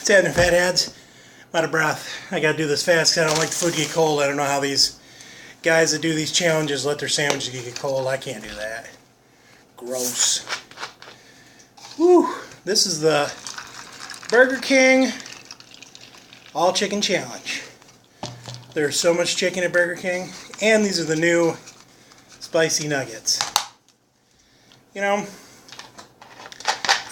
What's happening, fatheads? I'm out of breath. I gotta do this fast because I don't like the food to get cold. I don't know how these guys that do these challenges let their sandwiches get cold. I can't do that. Gross. Whew. This is the Burger King All Chicken Challenge. There's so much chicken at Burger King. And these are the new spicy nuggets. You know,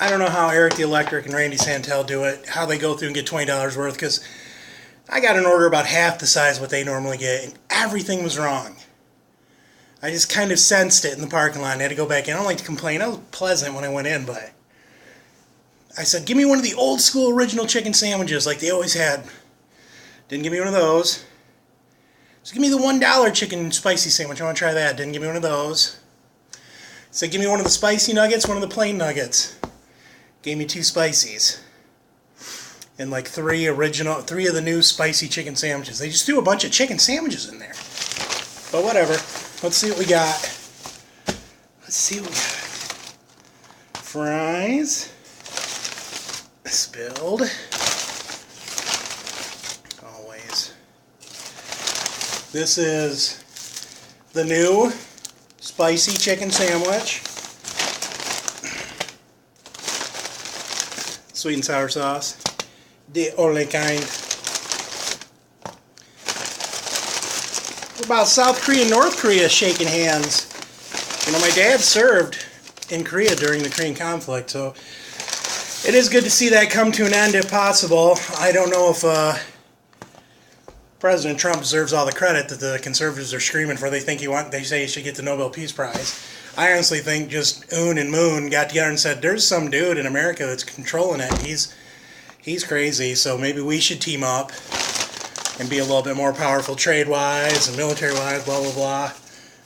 I don't know how Eric the Electric and Randy Santel do it, how they go through and get $20 worth, because I got an order about half the size what they normally get, and everything was wrong. I just kind of sensed it in the parking lot and had to go back in. I don't like to complain. I was pleasant when I went in, but I said, give me one of the old school original chicken sandwiches like they always had. Didn't give me one of those. So give me the $1 chicken spicy sandwich. I want to try that. Didn't give me one of those. So give me one of the spicy nuggets, one of the plain nuggets. Gave me 2 spicies. And like 3 of the new spicy chicken sandwiches. They just threw a bunch of chicken sandwiches in there. But whatever. Let's see what we got. Let's see what we got. Fries. Spilled. Always. This is the new spicy chicken sandwich. Sweet and sour sauce. The only kind. What about South Korea and North Korea shaking hands? You know, my dad served in Korea during the Korean conflict, so it is good to see that come to an end if possible. I don't know if President Trump deserves all the credit that the conservatives are screaming for. They say he should get the Nobel Peace Prize. I honestly think just Un and Moon got together and said, there's some dude in America that's controlling it. He's crazy, so maybe we should team up and be a little bit more powerful trade-wise and military-wise, blah, blah, blah.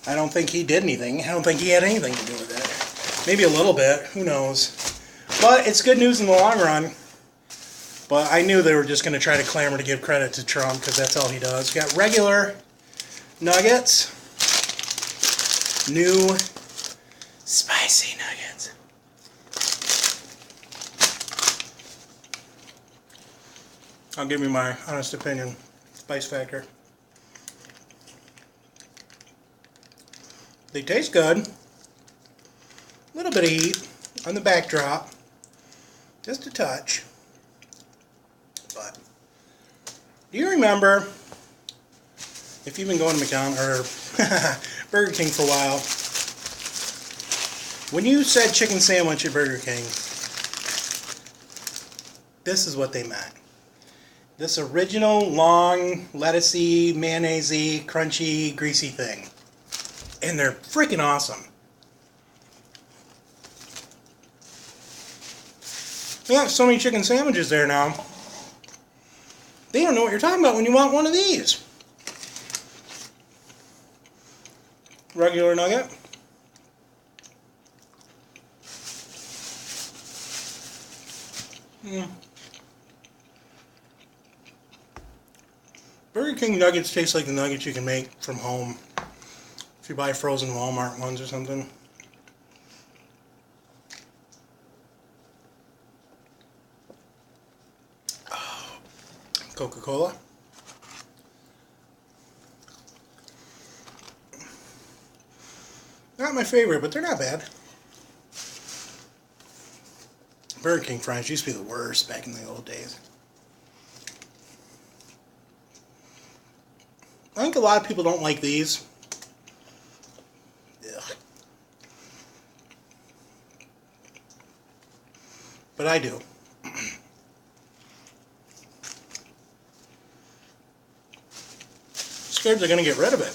I don't think he did anything. I don't think he had anything to do with it. Maybe a little bit. Who knows? But it's good news in the long run. But I knew they were just going to try to clamor to give credit to Trump because that's all he does. Got regular nuggets. New spicy nuggets. I'll give you my honest opinion. Spice factor. They taste good. A little bit of heat on the backdrop. Just a touch. But do you remember, if you've been going to McDonald's or Burger King for a while, when you said chicken sandwich at Burger King, this is what they meant. This original, long, lettucey, mayonnaise-y, crunchy, greasy thing. And they're freaking awesome. They have so many chicken sandwiches there now. They don't know what you're talking about when you want one of these. Regular nugget. Burger King nuggets taste like the nuggets you can make from home if you buy frozen Walmart ones or something. Coca-Cola. Not my favorite, but they're not bad. Burger King fries used to be the worst back in the old days. I think a lot of people don't like these. Ugh. But I do. Scared they're going to get rid of it.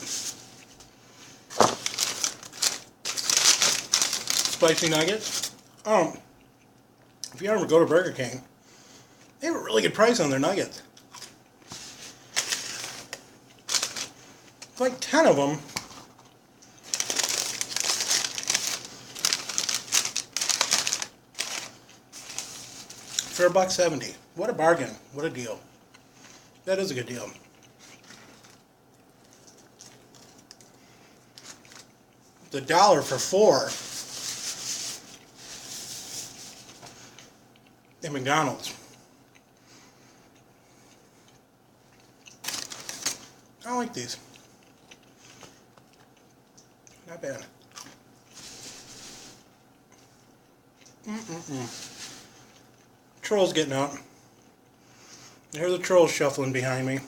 Spicy nuggets. If you ever go to Burger King, they have a really good price on their nuggets. Like 10 of them. For $1.70. What a bargain. What a deal. That is a good deal. The $1 for 4 at McDonald's. I like these. Not bad. Troll's getting out. I hear the trolls shuffling behind me.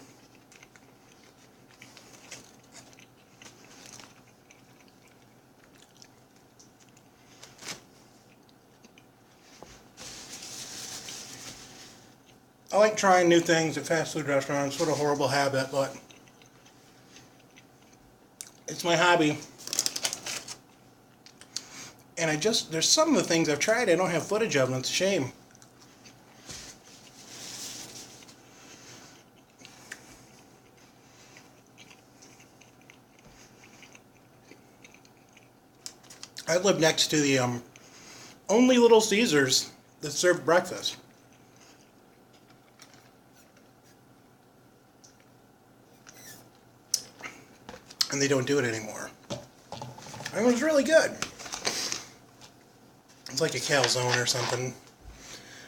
I like trying new things at fast food restaurants. What a horrible habit, but it's my hobby. And there's some of the things I've tried I don't have footage of, and it's a shame. I live next to the only Little Caesars that serve breakfast. And they don't do it anymore. And it was really good. It's like a calzone or something.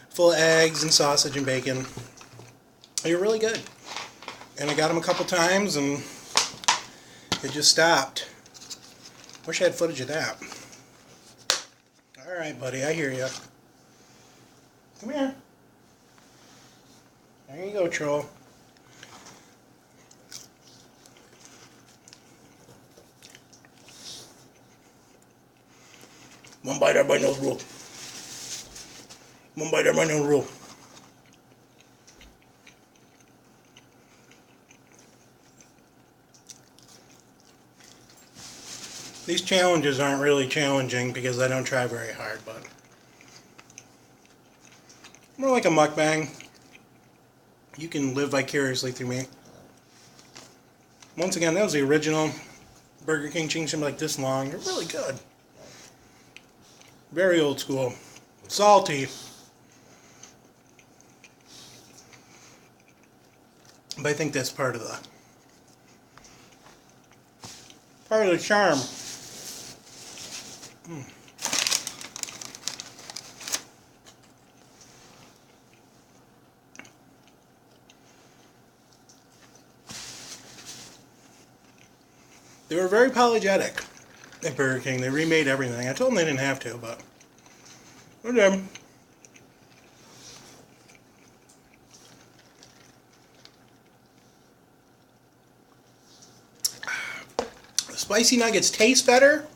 Full of eggs and sausage and bacon. They're really good. And I got them a couple times and it just stopped. Wish I had footage of that. Alright, buddy, I hear you. Come here. There you go, troll. One bite, everybody knows rule. One bite, everybody knows rule. These challenges aren't really challenging because I don't try very hard, but more like a mukbang. You can live vicariously through me. Once again, that was the original Burger King chicken shrimp, like this long. They're really good. Very old school. Salty. But I think that's part of the charm. They were very apologetic at Burger King. They remade everything. I told them they didn't have to, but whatever. The spicy nuggets taste better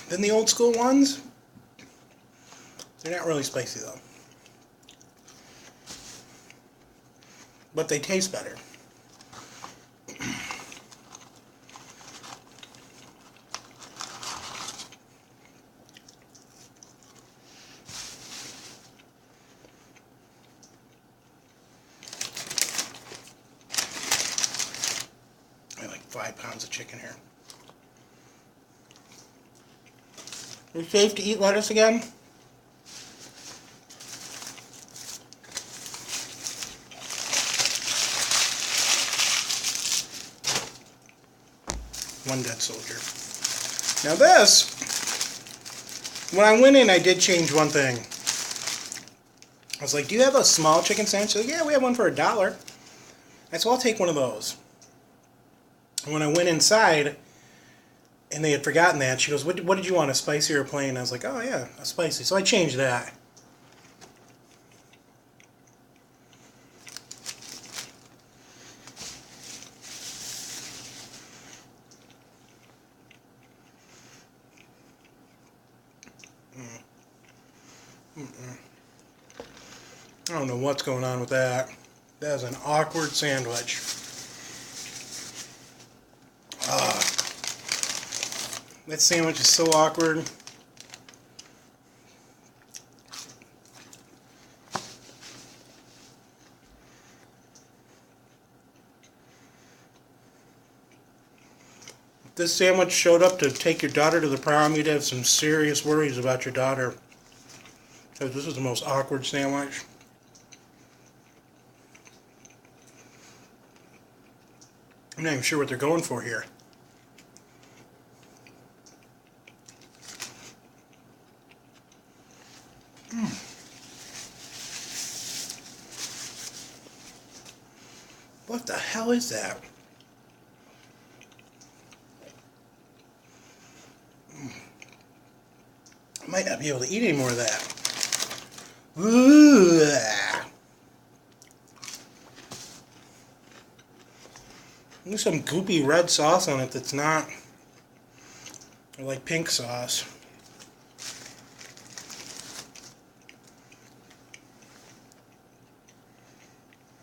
than the old school ones. They're not really spicy though. But they taste better. I like 5 pounds of chicken here. Is it safe to eat lettuce again? One dead soldier. Now this, when I went in, I did change one thing. I was like, do you have a small chicken sandwich? Like, yeah, we have one for $1. I said, well, I'll take one of those. And when I went inside, and they had forgotten that, she goes, what did you want, a spicy or a plain? I was like, oh yeah, a spicy. So I changed that. I don't know what's going on with that. That is an awkward sandwich. That sandwich is so awkward. If this sandwich showed up to take your daughter to the prom, you'd have some serious worries about your daughter. Because this is the most awkward sandwich. I'm not even sure what they're going for here. What the hell is that? I might not be able to eat any more of that. Ooh. There's some goopy red sauce on it that's not like pink sauce.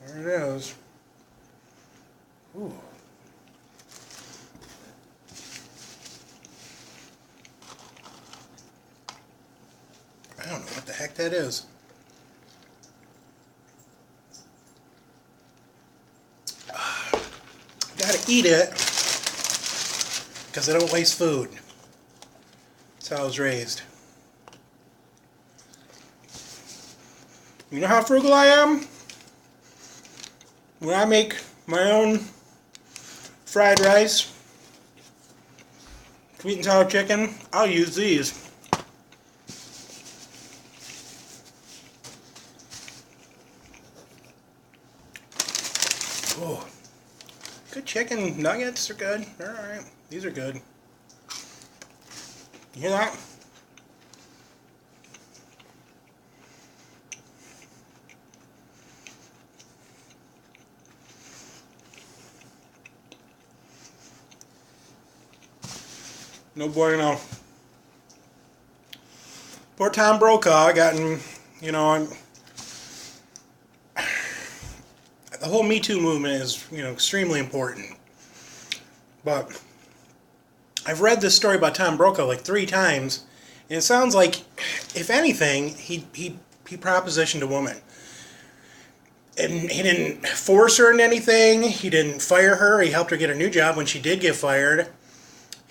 There it is. Ooh. I don't know what the heck that is. Gotta eat it because I don't waste food. That's how I was raised. You know how frugal I am? When I make my own fried rice, sweet and sour chicken, I'll use these. Oh, good chicken nuggets are good. They're alright. These are good. You hear that? No bueno. Poor Tom Brokaw gotten, you know, the whole Me Too movement is, you know, extremely important. But I've read this story about Tom Brokaw like 3 times, and it sounds like, if anything, he propositioned a woman. And he didn't force her into anything. He didn't fire her. He helped her get a new job when she did get fired.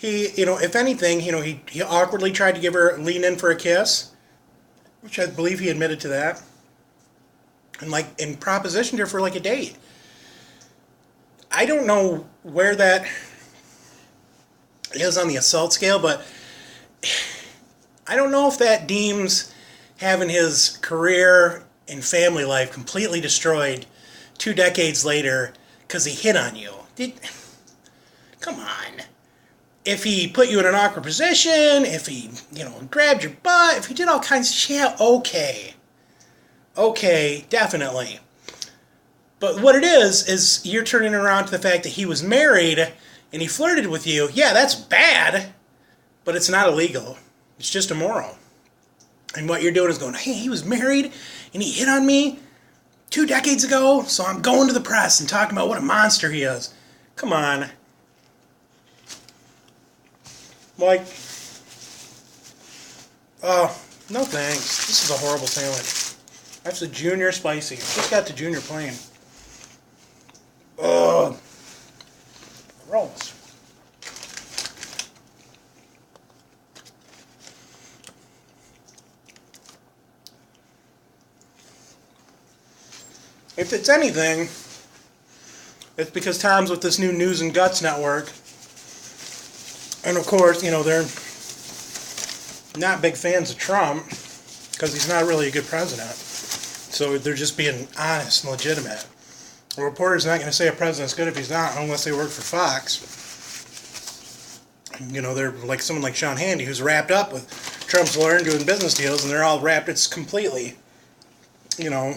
He, you know, if anything, you know, he awkwardly tried to lean in for a kiss, which I believe he admitted to that, and propositioned her for like a date. I don't know where that is on the assault scale, but I don't know if that deems having his career and family life completely destroyed 2 decades later because he hit on you. Come on. If he put you in an awkward position, if he, you know, grabbed your butt, if he did all kinds of shit, yeah, okay. Okay, definitely. But what it is you're turning around to the fact that he was married and he flirted with you. Yeah, that's bad, but it's not illegal. It's just immoral. And what you're doing is going, hey, he was married and he hit on me 2 decades ago, so I'm going to the press and talking about what a monster he is. Come on. Like, oh, no thanks. This is a horrible sandwich. That's the junior spicy. Just got the junior plain. Ugh. Gross. If it's anything, it's because Tom's with this new News and Guts network. And of course, you know, they're not big fans of Trump because he's not really a good president. So they're just being honest and legitimate. A reporter's not going to say a president's good if he's not, unless they work for Fox. You know, they're like someone like Sean Hannity, who's wrapped up with Trump's lawyer and doing business deals, and they're all wrapped. It's completely, you know.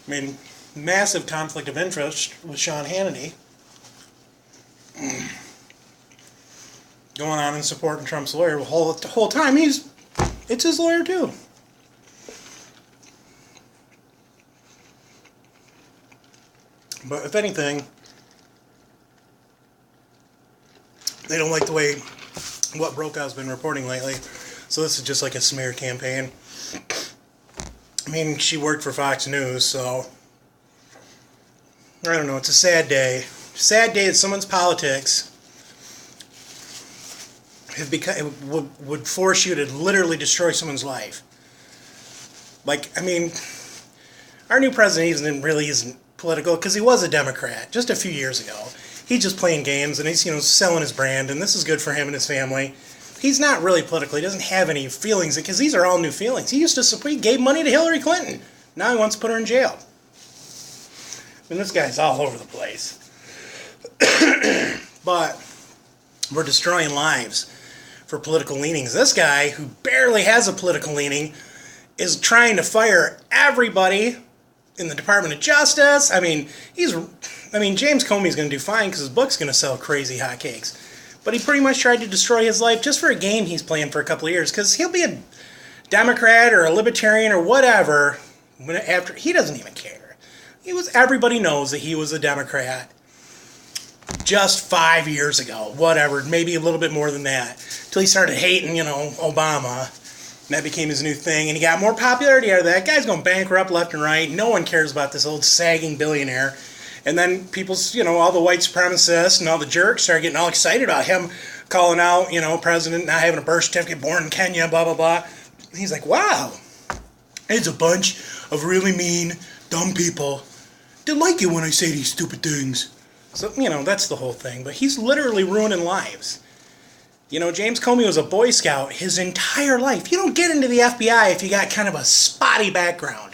I mean, massive conflict of interest with Sean Hannity going on and supporting Trump's lawyer the whole time. It's his lawyer too. But if anything, they don't like the way what Brokaw's been reporting lately. So this is just like a smear campaign. I mean, she worked for Fox News, so I don't know. It's a sad day. Sad day that someone's politics have become, would force you to literally destroy someone's life. Like, I mean, our new president isn't political because he was a Democrat just a few years ago. He's just playing games and he's, you know, selling his brand, and this is good for him and his family. He's not really political. He doesn't have any feelings because these are all new feelings. He used to support, he gave money to Hillary Clinton. Now he wants to put her in jail. I mean, this guy's all over the place. But we're destroying lives for political leanings. This guy, who barely has a political leaning, is trying to fire everybody in the Department of Justice. I mean, James Comey's going to do fine because his book's going to sell crazy hotcakes. But he pretty much tried to destroy his life just for a game he's playing for a couple of years, because he'll be a Democrat or a Libertarian or whatever after. He doesn't even care. Everybody knows that he was a Democrat just 5 years ago, whatever, maybe a little bit more than that, till he started hating, Obama. And that became his new thing, and he got more popularity out of that. Guy's going bankrupt left and right. No one cares about this old sagging billionaire. And then people's, all the white supremacists and all the jerks started getting all excited about him calling out, president not having a birth certificate, born in Kenya, blah, blah, blah. And he's like, wow, it's a bunch of really mean, dumb people that like it when I say these stupid things. So, that's the whole thing. But he's literally ruining lives. James Comey was a Boy Scout his entire life. You don't get into the FBI if you got kind of a spotty background.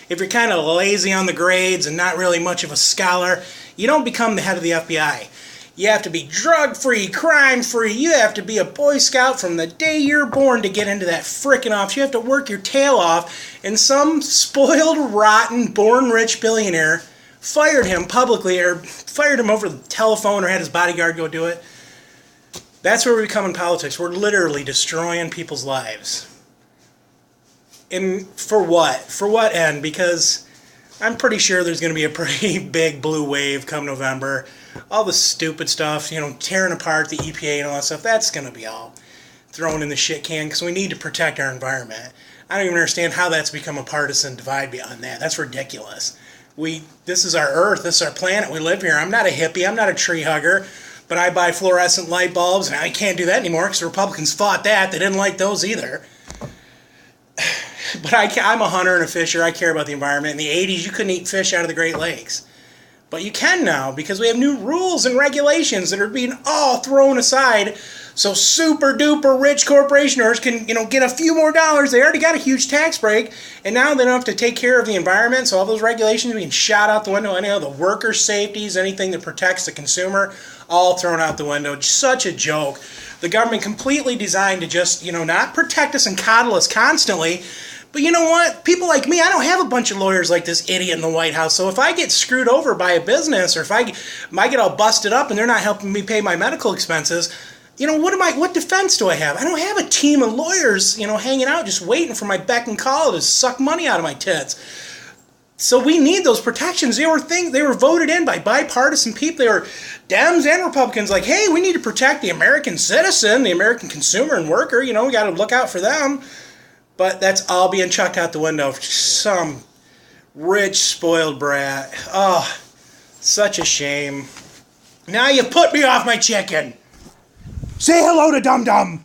If you're kind of lazy on the grades and not really much of a scholar, you don't become the head of the FBI. You have to be drug-free, crime-free. You have to be a Boy Scout from the day you're born to get into that frickin' office. You have to work your tail off, and some spoiled, rotten, born-rich billionaire fired him publicly, or fired him over the telephone, or had his bodyguard go do it. That's where we become in politics. We're literally destroying people's lives. And for what? For what end? Because I'm pretty sure there's going to be a pretty big blue wave come November. All the stupid stuff, tearing apart the EPA and all that stuff, that's going to be all thrown in the shit can because we need to protect our environment. I don't even understand how that's become a partisan divide beyond that. That's ridiculous. This is our Earth. This is our planet. We live here. I'm not a hippie. I'm not a tree hugger. But I buy fluorescent light bulbs, and I can't do that anymore because the Republicans fought that. They didn't like those either. But I'm a hunter and a fisher. I care about the environment. In the 80s, you couldn't eat fish out of the Great Lakes. But you can now because we have new rules and regulations that are being all thrown aside so super-duper rich corporation owners can, get a few more dollars. They already got a huge tax break, and now they don't have to take care of the environment, so all those regulations are being shot out the window. Any of the worker safeties, anything that protects the consumer, all thrown out the window. Such a joke. The government completely designed to just, not protect us and coddle us constantly. But you know what? People like me, I don't have a bunch of lawyers like this idiot in the White House. So if I get screwed over by a business, or if I get all busted up and they're not helping me pay my medical expenses, what defense do I have? I don't have a team of lawyers, hanging out just waiting for my beck and call to suck money out of my tits. So we need those protections. They were voted in by bipartisan people. They were Dems and Republicans, like, hey, we need to protect the American citizen, the American consumer and worker. We got to look out for them. But that's all being chucked out the window for some rich, spoiled brat. Oh, such a shame. Now you put me off my chicken. Say hello to Dum Dum.